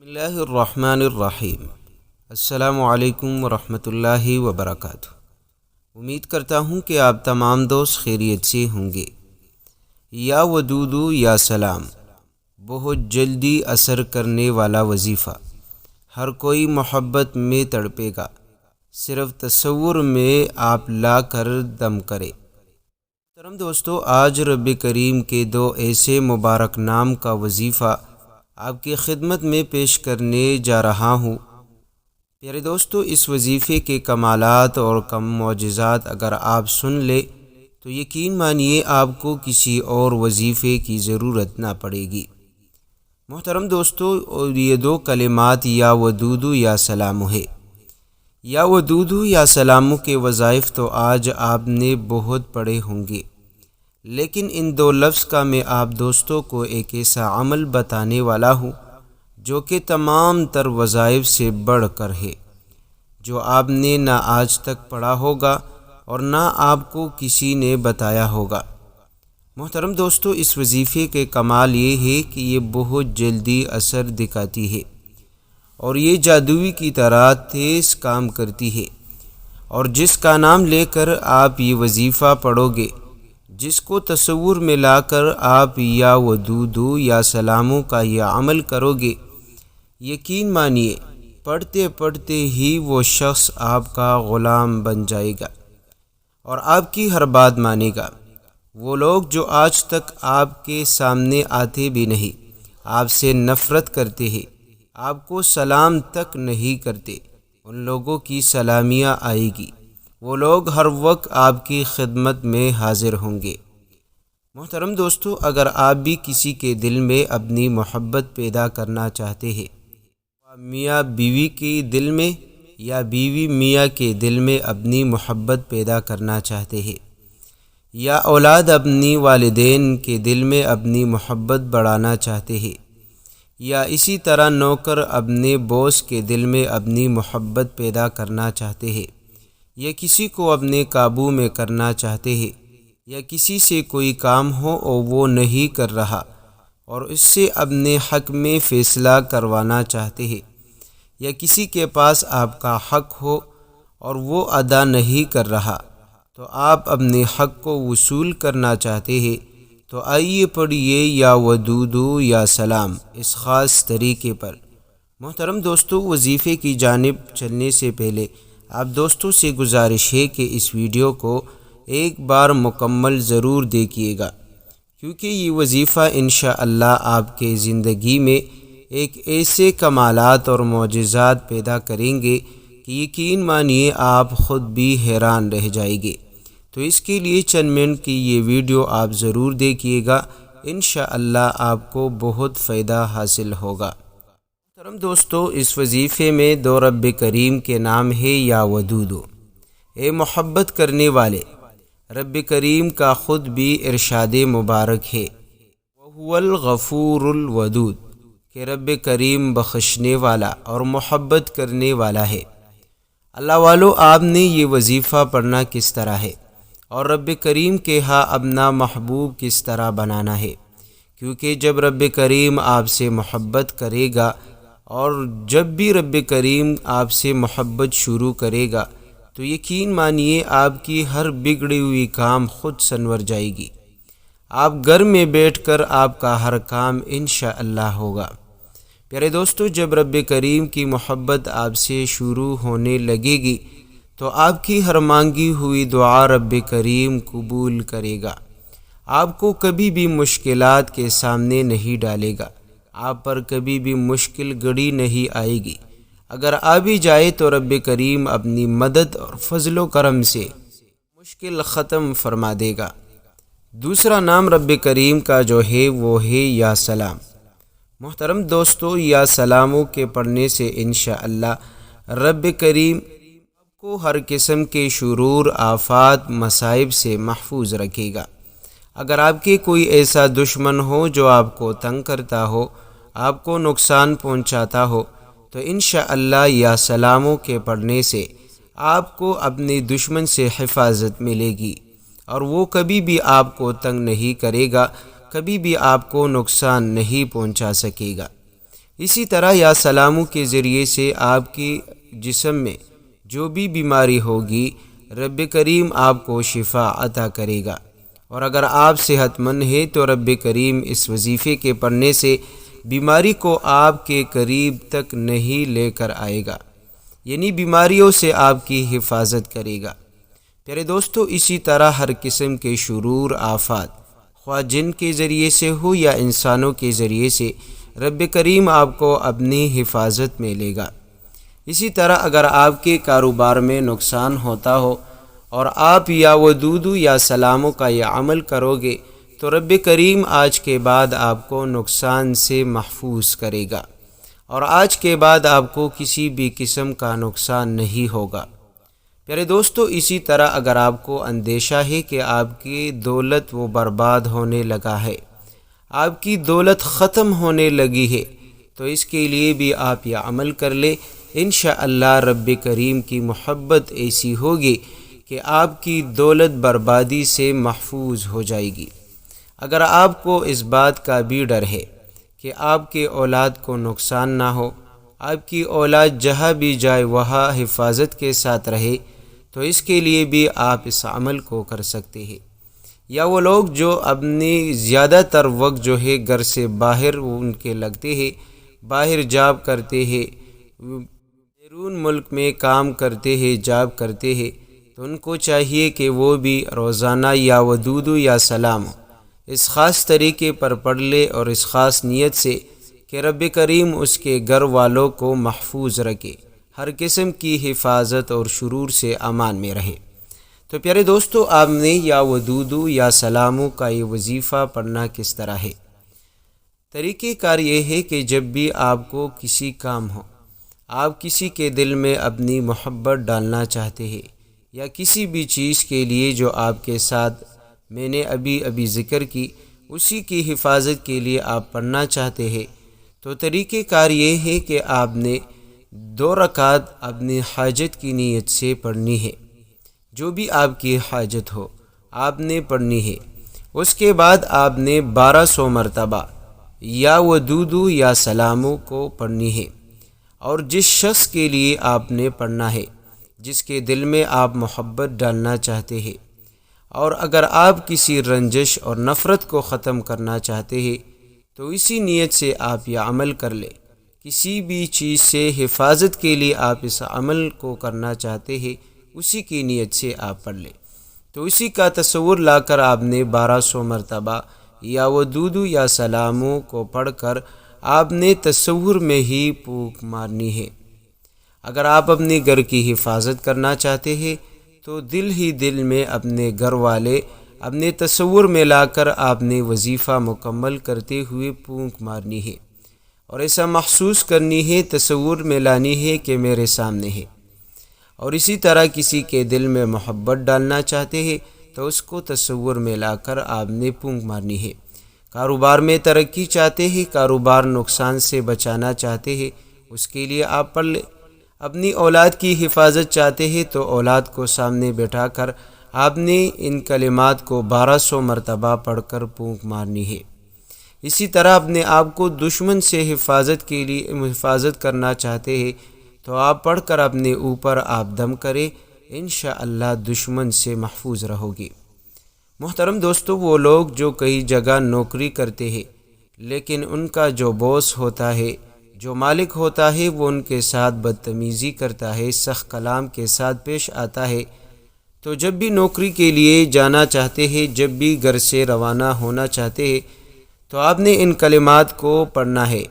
بسم اللہ الرحمن الرحیم۔ السلام علیکم ورحمۃ اللہ وبرکاتہ۔ امید کرتا ہوں کہ آپ تمام دوست خیریت سے ہوں گے۔ یا ودودو یا سلام، بہت جلدی اثر کرنے والا وظیفہ۔ ہر کوئی محبت میں تڑپے گا، صرف تصور میں آپ لا کر دم کرے۔ محترم دوستو، آج رب کریم کے دو ایسے مبارک نام کا وظیفہ آپ کی خدمت میں پیش کرنے جا رہا ہوں۔ پیارے دوستو، اس وظیفے کے کمالات اور کم معجزات اگر آپ سن لے تو یقین مانیے آپ کو کسی اور وظیفے کی ضرورت نہ پڑے گی۔ محترم دوستو، یہ دو کلمات یا ودودو یا سلام ہے۔ یا ودودو یا سلام کے وظائف تو آج آپ نے بہت پڑھے ہوں گے، لیکن ان دو لفظ کا میں آپ دوستوں کو ایک ایسا عمل بتانے والا ہوں جو کہ تمام تر وظائف سے بڑھ کر ہے، جو آپ نے نہ آج تک پڑھا ہوگا اور نہ آپ کو کسی نے بتایا ہوگا۔ محترم دوستو، اس وظیفے کے کمال یہ ہے کہ یہ بہت جلدی اثر دکھاتی ہے اور یہ جادوئی کی طرح تیز کام کرتی ہے، اور جس کا نام لے کر آپ یہ وظیفہ پڑھو گے، جس کو تصور میں لا کر آپ یا ودودو یا سلاموں کا یہ عمل کرو گے، یقین مانیے پڑھتے پڑھتے ہی وہ شخص آپ کا غلام بن جائے گا اور آپ کی ہر بات مانے گا۔ وہ لوگ جو آج تک آپ کے سامنے آتے بھی نہیں، آپ سے نفرت کرتے ہیں، آپ کو سلام تک نہیں کرتے، ان لوگوں کی سلامیاں آئے گی۔ وہ لوگ ہر وقت آپ کی خدمت میں حاضر ہوں گے۔ محترم دوستو، اگر آپ بھی کسی کے دل میں اپنی محبت پیدا کرنا چاہتے ہیں، میاں بیوی کے دل میں یا بیوی میاں کے دل میں اپنی محبت پیدا کرنا چاہتے ہیں، یا اولاد اپنی والدین کے دل میں اپنی محبت بڑھانا چاہتے ہیں، یا اسی طرح نوکر اپنے باس کے دل میں اپنی محبت پیدا کرنا چاہتے ہیں، یا کسی کو اپنے قابو میں کرنا چاہتے ہیں، یا کسی سے کوئی کام ہو اور وہ نہیں کر رہا اور اس سے اپنے حق میں فیصلہ کروانا چاہتے ہیں، یا کسی کے پاس آپ کا حق ہو اور وہ ادا نہیں کر رہا تو آپ اپنے حق کو وصول کرنا چاہتے ہیں، تو آئیے پڑھیے یا ودودو یا سلام اس خاص طریقے پر۔ محترم دوستو، وظیفے کی جانب چلنے سے پہلے آپ دوستوں سے گزارش ہے کہ اس ویڈیو کو ایک بار مکمل ضرور دیکھیے گا، کیونکہ یہ وظیفہ انشاءاللہ آپ کے زندگی میں ایک ایسے کمالات اور معجزات پیدا کریں گے کہ یقین مانیے آپ خود بھی حیران رہ جائیں گے۔ تو اس کے لیے چند منٹ کی یہ ویڈیو آپ ضرور دیکھیے گا، انشاءاللہ آپ کو بہت فائدہ حاصل ہوگا۔ محترم دوستو، اس وظیفے میں دو رب کریم کے نام ہے یا ودودو، اے محبت کرنے والے۔ رب کریم کا خود بھی ارشاد مبارک ہے، وَهُوَ الْغَفُورُ الْوَدُودُ، کہ رب کریم بخشنے والا اور محبت کرنے والا ہے۔ اللہ والو، آپ نے یہ وظیفہ پڑھنا کس طرح ہے اور رب کریم کے ہاں اپنا محبوب کس طرح بنانا ہے، کیونکہ جب رب کریم آپ سے محبت کرے گا اور جب بھی رب کریم آپ سے محبت شروع کرے گا تو یقین مانیے آپ کی ہر بگڑی ہوئی کام خود سنور جائے گی۔ آپ گھر میں بیٹھ کر آپ کا ہر کام انشاءاللہ ہوگا۔ پیارے دوستو، جب رب کریم کی محبت آپ سے شروع ہونے لگے گی تو آپ کی ہر مانگی ہوئی دعا رب کریم قبول کرے گا، آپ کو کبھی بھی مشکلات کے سامنے نہیں ڈالے گا، آپ پر کبھی بھی مشکل گھڑی نہیں آئے گی۔ اگر آ بھی جائے تو رب کریم اپنی مدد اور فضل و کرم سے مشکل ختم فرما دے گا۔ دوسرا نام رب کریم کا جو ہے وہ ہے یا سلام۔ محترم دوستو، یا سلاموں کے پڑھنے سے انشاءاللہ رب کریم آپ کو ہر قسم کے شرور، آفات، مصائب سے محفوظ رکھے گا۔ اگر آپ کے کوئی ایسا دشمن ہو جو آپ کو تنگ کرتا ہو، آپ کو نقصان پہنچاتا ہو، تو انشاءاللہ یا سلاموں کے پڑھنے سے آپ کو اپنے دشمن سے حفاظت ملے گی اور وہ کبھی بھی آپ کو تنگ نہیں کرے گا، کبھی بھی آپ کو نقصان نہیں پہنچا سکے گا۔ اسی طرح یا سلاموں کے ذریعے سے آپ کی جسم میں جو بھی بیماری ہوگی رب کریم آپ کو شفا عطا کرے گا، اور اگر آپ صحت مند ہیں تو رب کریم اس وظیفے کے پڑھنے سے بیماری کو آپ کے قریب تک نہیں لے کر آئے گا، یعنی بیماریوں سے آپ کی حفاظت کرے گا۔ پیارے دوستو، اسی طرح ہر قسم کے شرور آفات خواہ جن کے ذریعے سے ہو یا انسانوں کے ذریعے سے رب کریم آپ کو اپنی حفاظت میں لے گا۔ اسی طرح اگر آپ کے کاروبار میں نقصان ہوتا ہو اور آپ یا ودودو یا سلاموں کا یہ عمل کرو گے تو رب کریم آج کے بعد آپ کو نقصان سے محفوظ کرے گا، اور آج کے بعد آپ کو کسی بھی قسم کا نقصان نہیں ہوگا۔ پیارے دوستو، اسی طرح اگر آپ کو اندیشہ ہے کہ آپ کی دولت وہ برباد ہونے لگا ہے، آپ کی دولت ختم ہونے لگی ہے، تو اس کے لیے بھی آپ یہ عمل کر لیں۔ انشاءاللہ رب کریم کی محبت ایسی ہوگی کہ آپ کی دولت بربادی سے محفوظ ہو جائے گی۔ اگر آپ کو اس بات کا بھی ڈر ہے کہ آپ کے اولاد کو نقصان نہ ہو، آپ کی اولاد جہاں بھی جائے وہاں حفاظت کے ساتھ رہے، تو اس کے لیے بھی آپ اس عمل کو کر سکتے ہیں۔ یا وہ لوگ جو اپنی زیادہ تر وقت جو ہے گھر سے باہر ان کے لگتے ہیں، باہر جاب کرتے ہیں، بیرون ملک میں کام کرتے ہیں، جاب کرتے ہیں، تو ان کو چاہیے کہ وہ بھی روزانہ یا ودودو یا سلام اس خاص طریقے پر پڑھ لے، اور اس خاص نیت سے کہ رب کریم اس کے گھر والوں کو محفوظ رکھے، ہر قسم کی حفاظت اور شرور سے امان میں رہے۔ تو پیارے دوستو، آپ نے یا ودودو یا سلاموں کا یہ وظیفہ پڑھنا کس طرح ہے؟ طریقہ کار یہ ہے کہ جب بھی آپ کو کسی کام ہو، آپ کسی کے دل میں اپنی محبت ڈالنا چاہتے ہیں، یا کسی بھی چیز کے لیے جو آپ کے ساتھ میں نے ابھی ذکر کی اسی کی حفاظت کے لیے آپ پڑھنا چاہتے ہیں، تو طریقہ کار یہ ہے کہ آپ نے 2 رکعت اپنی حاجت کی نیت سے پڑھنی ہے، جو بھی آپ کی حاجت ہو آپ نے پڑھنی ہے۔ اس کے بعد آپ نے 1200 مرتبہ یا ودودو یا سلاموں کو پڑھنی ہے، اور جس شخص کے لیے آپ نے پڑھنا ہے، جس کے دل میں آپ محبت ڈالنا چاہتے ہیں، اور اگر آپ کسی رنجش اور نفرت کو ختم کرنا چاہتے ہیں تو اسی نیت سے آپ یہ عمل کر لیں۔ کسی بھی چیز سے حفاظت کے لیے آپ اس عمل کو کرنا چاہتے ہیں، اسی کی نیت سے آپ پڑھ لیں۔ تو اسی کا تصور لا کر آپ نے 1200 مرتبہ یا ودودو یا سلاموں کو پڑھ کر آپ نے تصور میں ہی پھونک مارنی ہے۔ اگر آپ اپنے گھر کی حفاظت کرنا چاہتے ہیں تو دل ہی دل میں اپنے گھر والے اپنے تصور میں لا کر آپ نے وظیفہ مکمل کرتے ہوئے پھونک مارنی ہے، اور ایسا محسوس کرنی ہے، تصور میں لانی ہے کہ میرے سامنے ہے۔ اور اسی طرح کسی کے دل میں محبت ڈالنا چاہتے ہیں تو اس کو تصور میں لا کر آپ نے پھونک مارنی ہے۔ کاروبار میں ترقی چاہتے ہیں، کاروبار نقصان سے بچانا چاہتے ہیں، اس کے لیے آپ پڑھ لیں۔ اپنی اولاد کی حفاظت چاہتے ہیں تو اولاد کو سامنے بٹھا کر آپ نے ان کلمات کو 1200 مرتبہ پڑھ کر پھونک مارنی ہے۔ اسی طرح اپنے آپ کو دشمن سے حفاظت کرنا چاہتے ہیں تو آپ پڑھ کر اپنے اوپر آپ دم کریں، انشاءاللہ دشمن سے محفوظ رہو گے۔ محترم دوستو، وہ لوگ جو کئی جگہ نوکری کرتے ہیں لیکن ان کا جو باس ہوتا ہے، جو مالک ہوتا ہے، وہ ان کے ساتھ بدتمیزی کرتا ہے، سخت کلام کے ساتھ پیش آتا ہے، تو جب بھی نوکری کے لیے جانا چاہتے ہیں، جب بھی گھر سے روانہ ہونا چاہتے ہیں تو آپ نے ان کلمات کو پڑھنا ہے،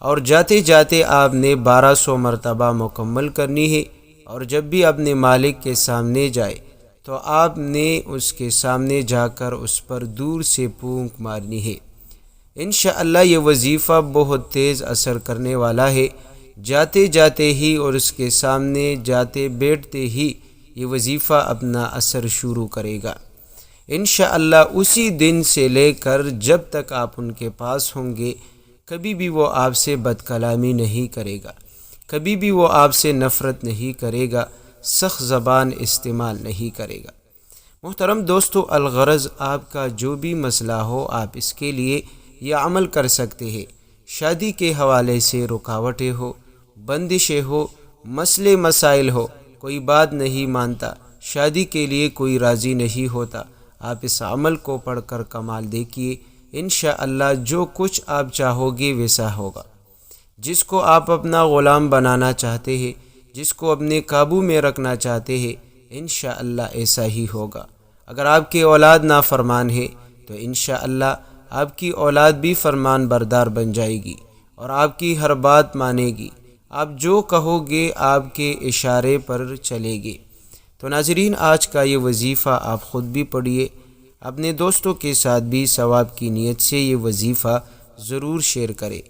اور جاتے جاتے آپ نے 1200 مرتبہ مکمل کرنی ہے، اور جب بھی اپنے مالک کے سامنے جائے تو آپ نے اس کے سامنے جا کر اس پر دور سے پھونک مارنی ہے۔ انشاءاللہ یہ وظیفہ بہت تیز اثر کرنے والا ہے، جاتے جاتے ہی اور اس کے سامنے جاتے بیٹھتے ہی یہ وظیفہ اپنا اثر شروع کرے گا۔ انشاءاللہ اسی دن سے لے کر جب تک آپ ان کے پاس ہوں گے کبھی بھی وہ آپ سے بد کلامی نہیں کرے گا، کبھی بھی وہ آپ سے نفرت نہیں کرے گا، سخت زبان استعمال نہیں کرے گا۔ محترم دوستو، الغرض آپ کا جو بھی مسئلہ ہو آپ اس کے لیے یہ عمل کر سکتے ہیں۔ شادی کے حوالے سے رکاوٹیں ہو، بندشیں ہو، مسئلے مسائل ہو، کوئی بات نہیں مانتا، شادی کے لیے کوئی راضی نہیں ہوتا، آپ اس عمل کو پڑھ کر کمال دیکھیے، انشاءاللہ جو کچھ آپ چاہو گے ویسا ہوگا۔ جس کو آپ اپنا غلام بنانا چاہتے ہیں، جس کو اپنے قابو میں رکھنا چاہتے ہیں، انشاءاللہ ایسا ہی ہوگا۔ اگر آپ کی اولاد نافرمان ہے تو انشاءاللہ آپ کی اولاد بھی فرمان بردار بن جائے گی اور آپ کی ہر بات مانے گی، آپ جو کہو گے آپ کے اشارے پر چلے گے۔ تو ناظرین، آج کا یہ وظیفہ آپ خود بھی پڑھیے، اپنے دوستوں کے ساتھ بھی ثواب کی نیت سے یہ وظیفہ ضرور شیئر کریں۔